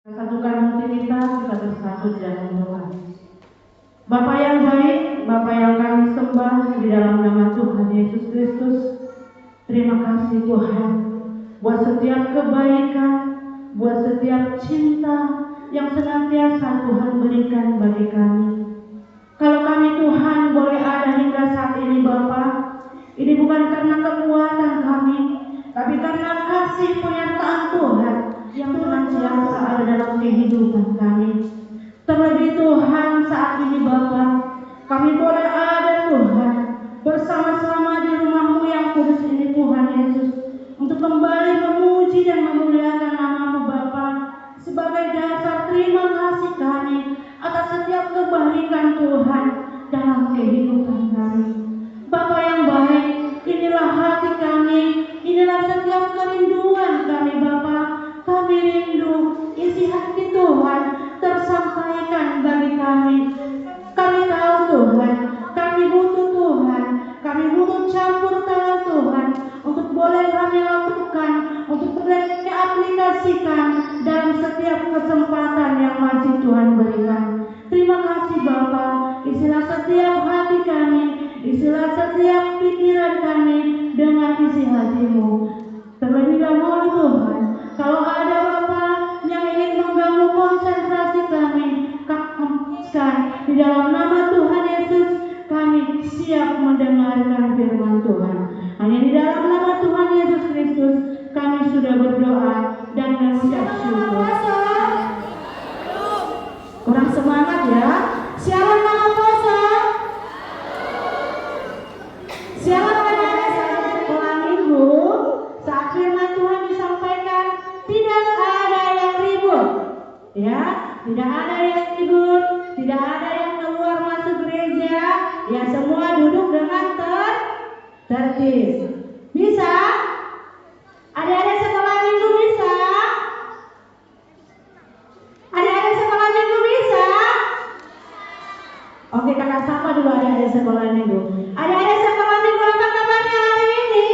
Satukan hati kita bersatu di dalam Tuhan. Bapa yang baik, Bapa yang kami sembah di dalam nama Tuhan Yesus Kristus. Terima kasih Tuhan buat setiap kebaikan, buat setiap cinta yang senantiasa Tuhan berikan bagi kami. Kalau kami Tuhan boleh ada hingga saat ini Bapa, ini bukan karena kekuatan kami, tapi karena kasih penyertaan Tuhan yang senantiasa ada dalam kehidupan kami. Terlebih Tuhan saat ini Bapa, kami boleh ada Tuhan bersama-sama di rumah-Mu yang kudus ini Tuhan Yesus, untuk kembali memuji dan memuliakan nama-Mu Bapa, sebagai dasar terima kasih kami atas setiap kebaikan Tuhan dalam kehidupan kami. Bapa yang baik, inilah hati kami, inilah setiap kerinduan kami Bapa. Kami rindu isi hati Tuhan tersampaikan bagi kami. Kami tahu Tuhan, kami butuh Tuhan, kami butuh campur tangan Tuhan untuk boleh kami lakukan, untuk boleh kami aplikasikan dalam setiap kesempatan yang masih Tuhan berikan. Terima kasih Bapa, isilah setiap hati kami, isilah setiap pikiran kami dengan isi hati-Mu. Terlebih dahulu Tuhan, kalau ada Bapa yang ingin mengganggu konsentrasi kami, hembuskan di dalam nama Tuhan Yesus. Kami siap mendengarkan firman Tuhan. Hanya di dalam nama Tuhan Yesus Kristus kami sudah berdoa dan mengucap syukur. Kurang semangat ya. Shalom nama puasa. Shalom anak-anak sekolah minggu. Saat firman Tuhan disampaikan, tidak ada yang ribut, ya, tidak ada yang ribut, tidak ada yang keluar masuk gereja, ya semua duduk dengan tertib. Bisa? Adik-adik sekolah minggu bisa? Adik-adik sekolah minggu bisa? Oke, kakak sapa dulu adik-adik sekolah minggu. Adik-adik sekolah minggu apa kabarnya hari ini?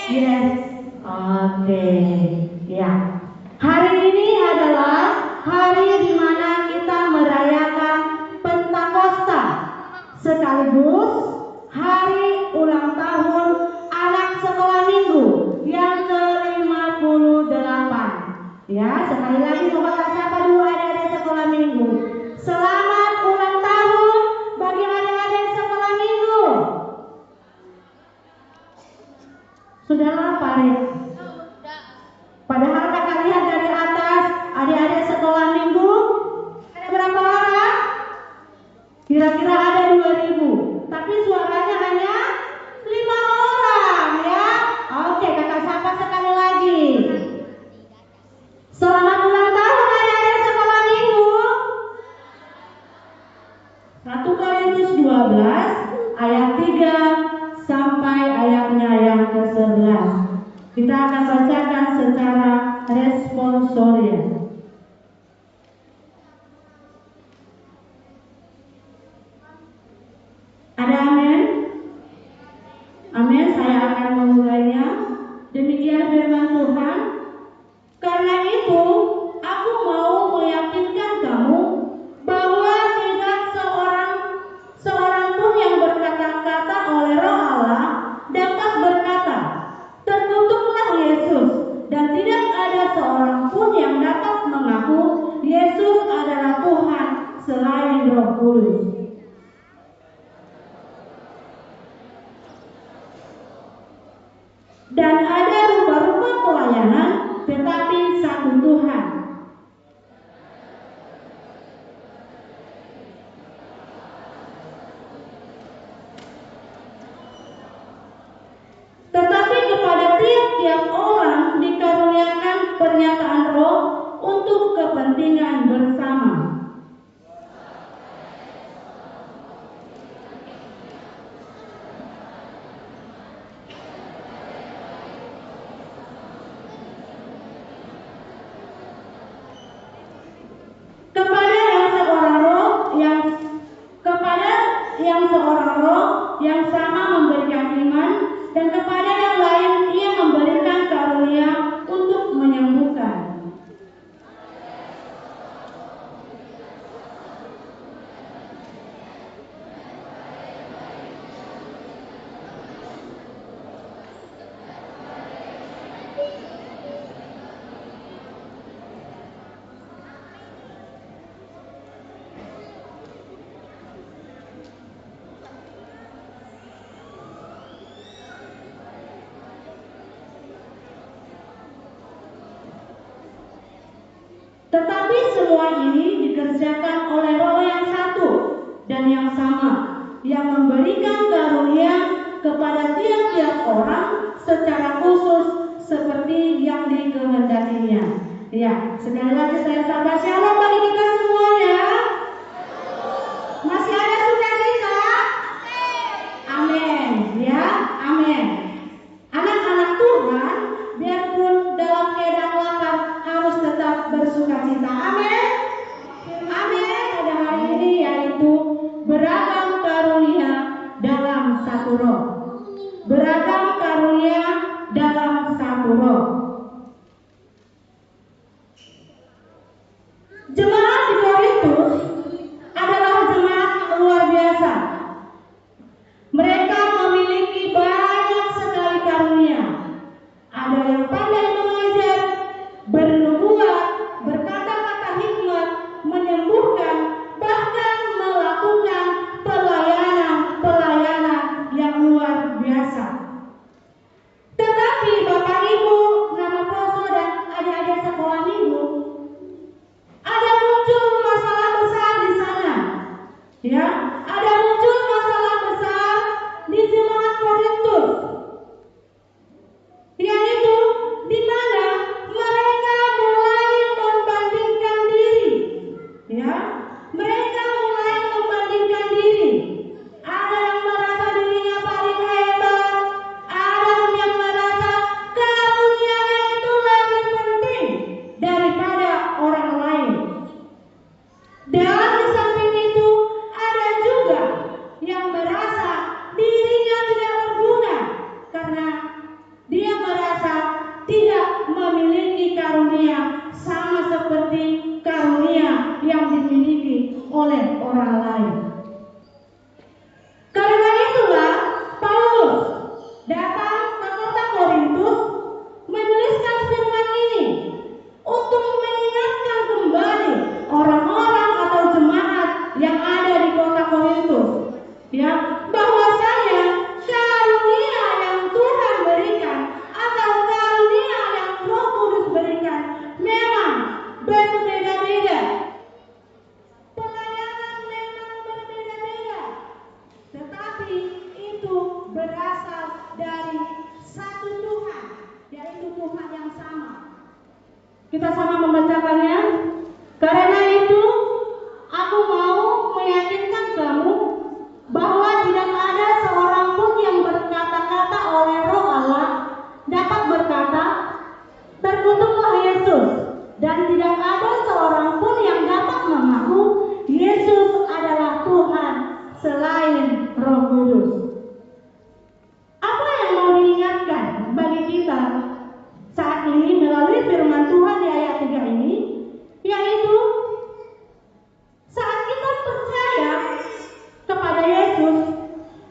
Yes, oke, ya. Hari ini adalah hari di mana kita merayakan Pentakosta, sekaligus hari ulang tahun anak sekolah minggu yang ke-58. Ya, sekali lagi moga sapa dulu adik-adik sekolah minggu. Selamat ulang tahun bagi adik-adik sekolah minggu. Sudah lapar ya? Padahal kakak lihat dari atas adik-adik sekolah minggu ada berapa orang? Kira-kira ada 2000, tapi suaranya hanya 5 orang ya. Oke, kakak sapa sekali lagi. Selamat ulang tahun adik-adik sekolah minggu. 1 Korintus 12 ayat 3 sampai ayatnya yang ke-11. Kita akan bacakan secara responsorial. Ada amin? Amin, saya akan memulainya. Demikian firman Tuhan. Karena itu, aku mau meyakinkan kamu bahwa tidak seorang pun yang berkata-kata oleh Roh Allah dapat berkata, terkutuklah Yesus, dan tidak ada seorang pun yang dapat mengaku Yesus adalah Tuhan selain Roh Kudus. Dan ada rupa-rupa pelayanan, tetapi satu Tuhan. Tetapi kepada tiap-tiap orang dikaruniakan pernyataan Roh untuk kepentingan bersama. semua ini dikerjakan oleh Roh yang satu dan yang sama, yang memberikan karunia kepada tiap-tiap orang secara khusus seperti yang dikehendakinya. Ya, sekali lagi saya sapa shalom bagi kita semuanya. Masih ada sukacita? Amin. Ya, amin. Anak-anak Tuhan, biarpun dalam keadaan lapar harus tetap bersukacita. Amin. Amin. Pada hari ini yaitu beragam karunia dalam satu roh. Beragam karunia dalam satu roh. Jemaat di Korintus adalah jemaat luar biasa. Mereka memiliki banyak sekali karunia. Ada yang pandai mengajar, bernubuat, berkata-kata hikmat, menyembuhkan, bahkan melakukan pelayanan-pelayanan yang luar biasa. Tetapi Bapak Ibu, nama Proso dan adik-adik sekolah minggu, ada muncul masalah besar di sana. Ya, ada muncul masalah besar di jemaat Korintus. Yaitu di mana mereka mulai membandingkan diri. Ya, mereka mulai membandingkan diri. Ada yang merasa dirinya paling hebat, ada yang merasa karunianya itu lebih penting daripada orang lain. Dan di samping itu ada juga yang merasa dirinya tidak berguna karena dia merasa tidak memiliki karunia sama seperti karunia yang dimiliki oleh orang lain. Karena itulah Paulus datang ke kota Korintus menuliskan firman ini untuk mengingatkan kembali orang-orang atau jemaat yang ada di kota Korintus, ya, bahwasanya karunia yang Tuhan berikan atau karunia yang Roh Kudus berikan memang berbeda-beda. Pelayanan memang berbeda-beda, tetapi itu berasal dari satu Tuhan, yaitu Tuhan yang sama. Kita sama membacakannya. Karena itu, aku mau meyakinkan kamu bahwa tidak ada seorang pun yang berkata-kata oleh Roh Allah dapat berkata, terkutuklah Yesus, dan tidak ada seorang pun yang dapat mengaku Yesus adalah Tuhan selain Roh Kudus. Apa yang mau diingatkan bagi kita saat ini melalui firman Tuhan di ayat 3 ini, yaitu saat kita percaya kepada Yesus,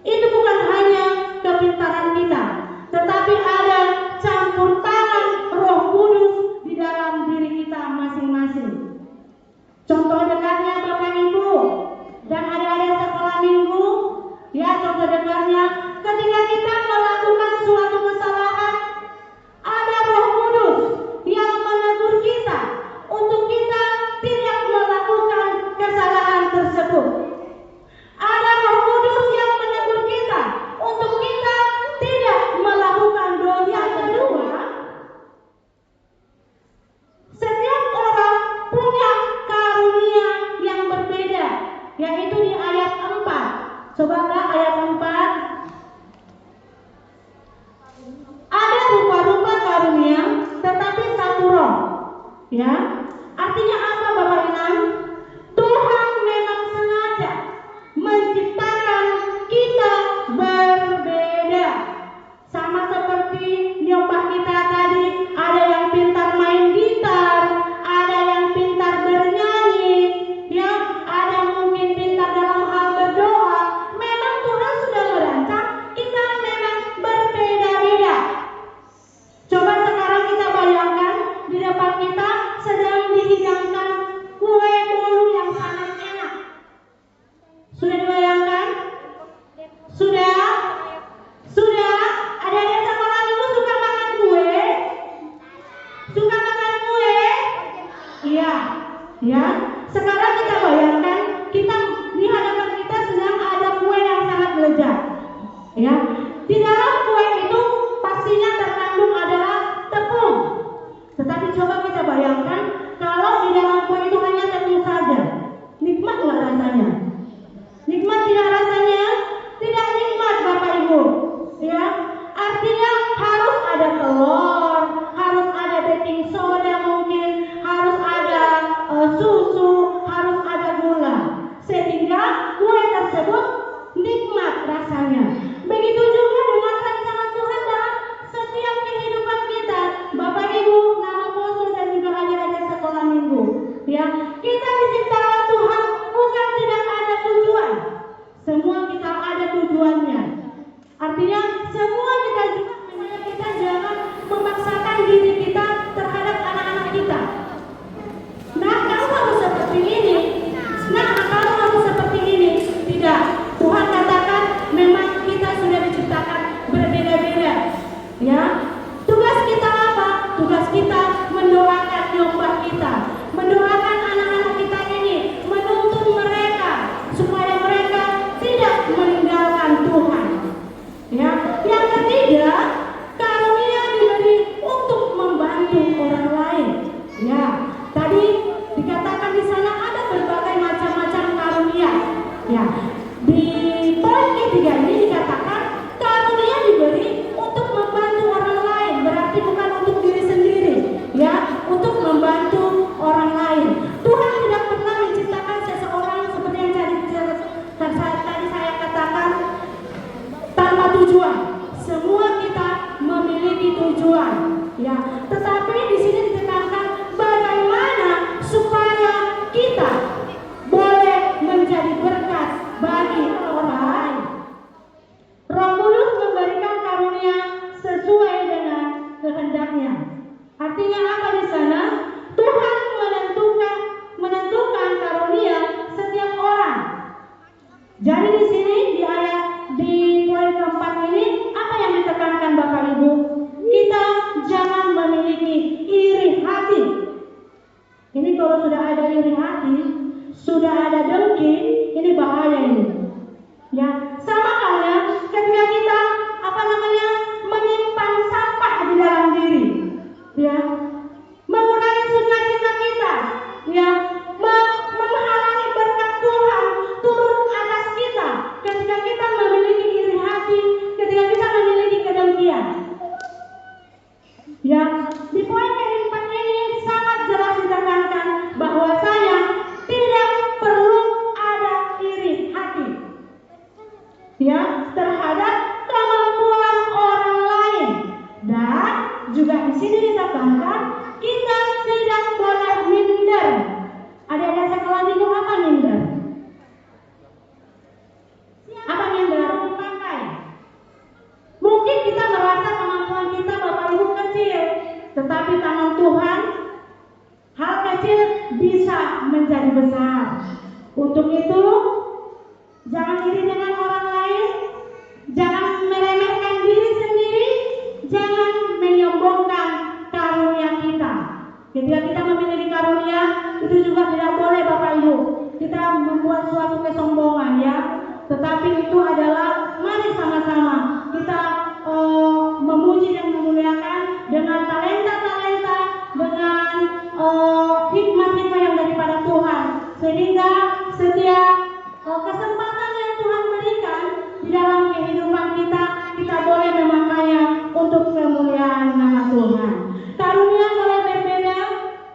itu bukan hanya kepintaran kita, tetapi ada campur tangan Roh Kudus di dalam diri kita masing-masing. Contoh dekatnya Bapak Ibu dan adik-adik sekolah minggu, ya, contoh dekatnya ketika kita melakukan suatu kesalahan, ada Roh Kudus yang menegur kita untuk kita tidak melakukan kesalahan tersebut. Ada Roh Kudus yang menegur kita untuk kita tidak melakukan dosa. Yang kedua, setiap orang punya karunia yang berbeda, yaitu di ayat 4. Coba ayat 4. Ada rupa-rupa karunia, tetapi satu roh. Ya, artinya apa Bapak Ibu? Tuhan memang sengaja menciptakan kita berbeda. Sama seperti nyoba kita tadi, ada yang pintar main gitar, ada yang pintar bernyanyi, ya, ada mungkin pintar dalam hal berdoa. Memang Tuhan sudah merancang kita memang berbeda-beda. Coba sekarang kita bayangkan di depan kita sedang sesuai, ya. Tetapi di sini ditekankan bagaimana supaya kita boleh menjadi berkat bagi orang lain. Roh Kudus memberikan karunia sesuai dengan kehendaknya. Artinya apa di sana? Tuhan menentukan karunia setiap orang. Jadi di sini di poin keempat ini apa yang ditekankan Bapak Ibu? Kita jangan memiliki iri hati. Ini kalau sudah ada iri hati, sudah ada dengki, ini bahaya ini. Ya, sama halnya ketika kita menyimpan sampah di dalam diri, ya, mengurangi sukacita kita, ya, menghalangi berkat Tuhan turun atas kita ketika kita memiliki iri hati, ketika kita memiliki kedengkian. Ya, di poin keempat ini sangat jelas ditekankan bahwa saya tidak perlu ada iri hati, ya, terhadap kemampuan orang lain. Dan juga di sini ditekankan kita tidak boleh minder. Ada sekolah bingung apa minder? Apa minder? Pakai. Mungkin kita merasa kemampuan kita Bapak Ibu kecil, tetapi tangan Tuhan hal kecil bisa menjadi besar. Untuk itu jangan iri dengan orang lain, jangan meremehkan diri sendiri, jangan menyombongkan karunia kita. Ketika kita memiliki karunia, itu juga tidak boleh Bapak Ibu kita membuat suatu kesombongan, ya. Tetapi itu adalah mari sama-sama kita memuji dan memuliakan dengan talenta-talenta, dengan hikmat-hikmat yang daripada Tuhan, sehingga setiap kesempatan yang Tuhan berikan di dalam kehidupan kita, kita boleh memakainya untuk kemuliaan nama Tuhan. Karunia boleh berbeda,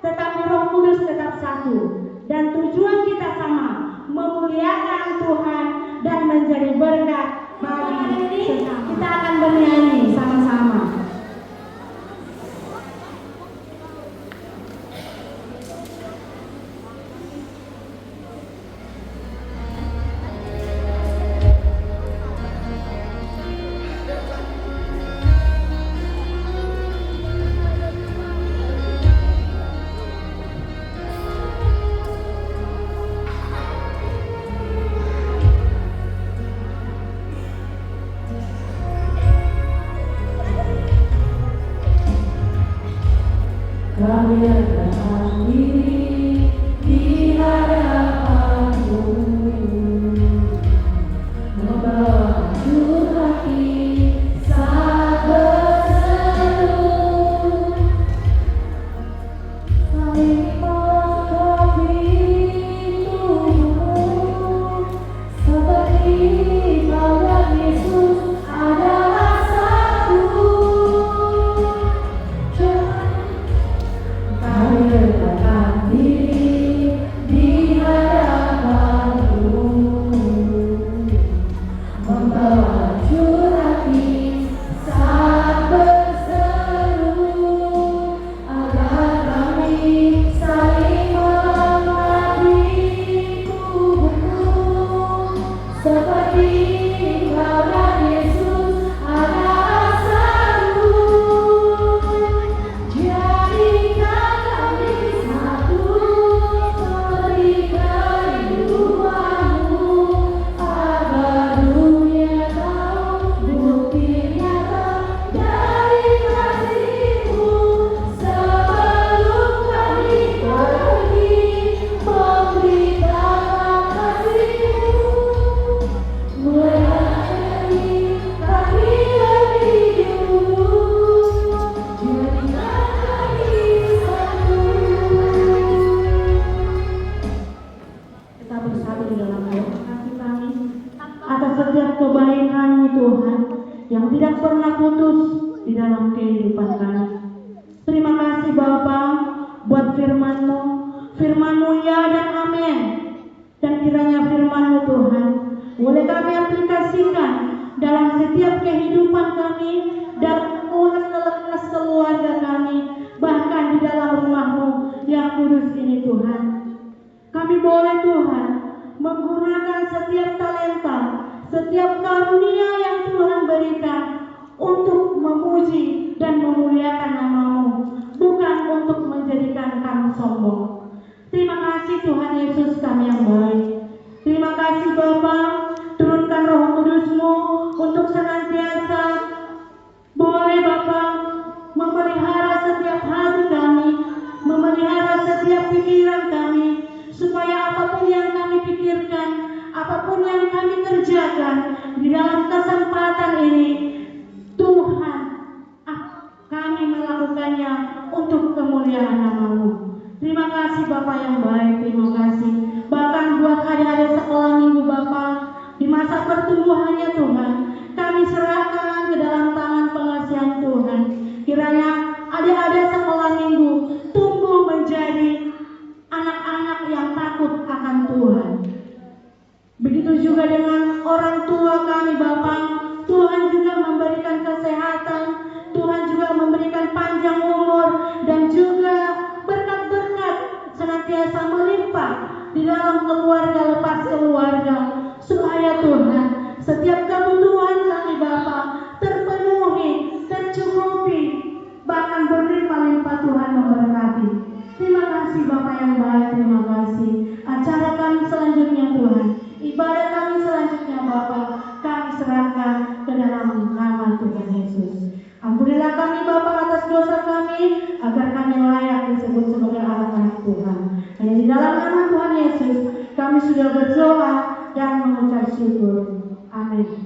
tetapi Roh Kudus tetap satu, dan tujuan kita sama, memuliakan Tuhan dan menjadi berkat bagi sesama. Kita akan bernyanyi sama-sama. Kami rendahkan diri di hadapan-Mu, membawa jujur hati saat berseru, saling melengkapi tubuh, seperti Kau dan Yesus adalah satu. Kami rendahkan diri di hadapan-Mu, membawa jujur hati saat berseru, agar kami saling melengkapi tubuh, seperti Kau dan Yesus adalah satu. Jadikan kami satu seperti kehidupan-Mu, agar dunia tahu bukti nyata dari kasih-Mu. Sebelum kami pergi memberitakan kasih-Mu, mulai kami lebih dulu. Jadikan kami satu. Kita bersatu di dalam doa kasih kami atas setiap kebaikan-Mu Tuhan yang tidak pernah putus di dalam kehidupan kami. Terima kasih Bapa buat firman-Mu, firman-Mu ya dan amin. Dan kiranya firman-Mu Tuhan boleh kami aplikasikan dalam setiap kehidupan kami, dari mulai ke keluar sombong. Terima kasih Tuhan Yesus kami yang baik. Terima kasih Bapa, turunkan Roh Kudus-Mu untuk senantiasa boleh Bapa memelihara setiap hati kami, memelihara setiap pikiran kami, supaya apapun yang kami pikirkan, apapun yang kami kerjakan di dalam kesempatan ini, Tuhan, kami melakukannya untuk kemuliaan nama-Mu. Terima kasih Bapak yang baik, terima kasih. Bahkan buat adik-adik sekolah minggu Bapak, di masa pertumbuhannya Tuhan, kami serahkan ke dalam tangan pengasihan Tuhan. Kiranya adik-adik sekolah minggu tumbuh menjadi anak-anak yang takut akan Tuhan. Begitu juga dengan orang tua kami Bapak, Tuhan juga memberikan kesehatan, Tuhan juga memberikan panjang umur, dan juga berkat-berkat senantiasa melimpah di dalam keluarga lepas keluarga, supaya Tuhan setiap kebutuhan kami Bapa terpenuhi, tercukupi, bahkan berlimpah-limpah Tuhan memberkati. Terima kasih Bapak yang baik, terima kasih. Acara kami selanjutnya Tuhan, ibadah kami selanjutnya Bapak, kami serahkan ke dalam nama Tuhan Yesus. Ampunilah kami Bapak atas dosa kami, agar kami layak disebut sebagai anak-anak Tuhan. Hanya di dalam nama Tuhan Yesus kami sudah berdoa dan mengucap syukur. Amin.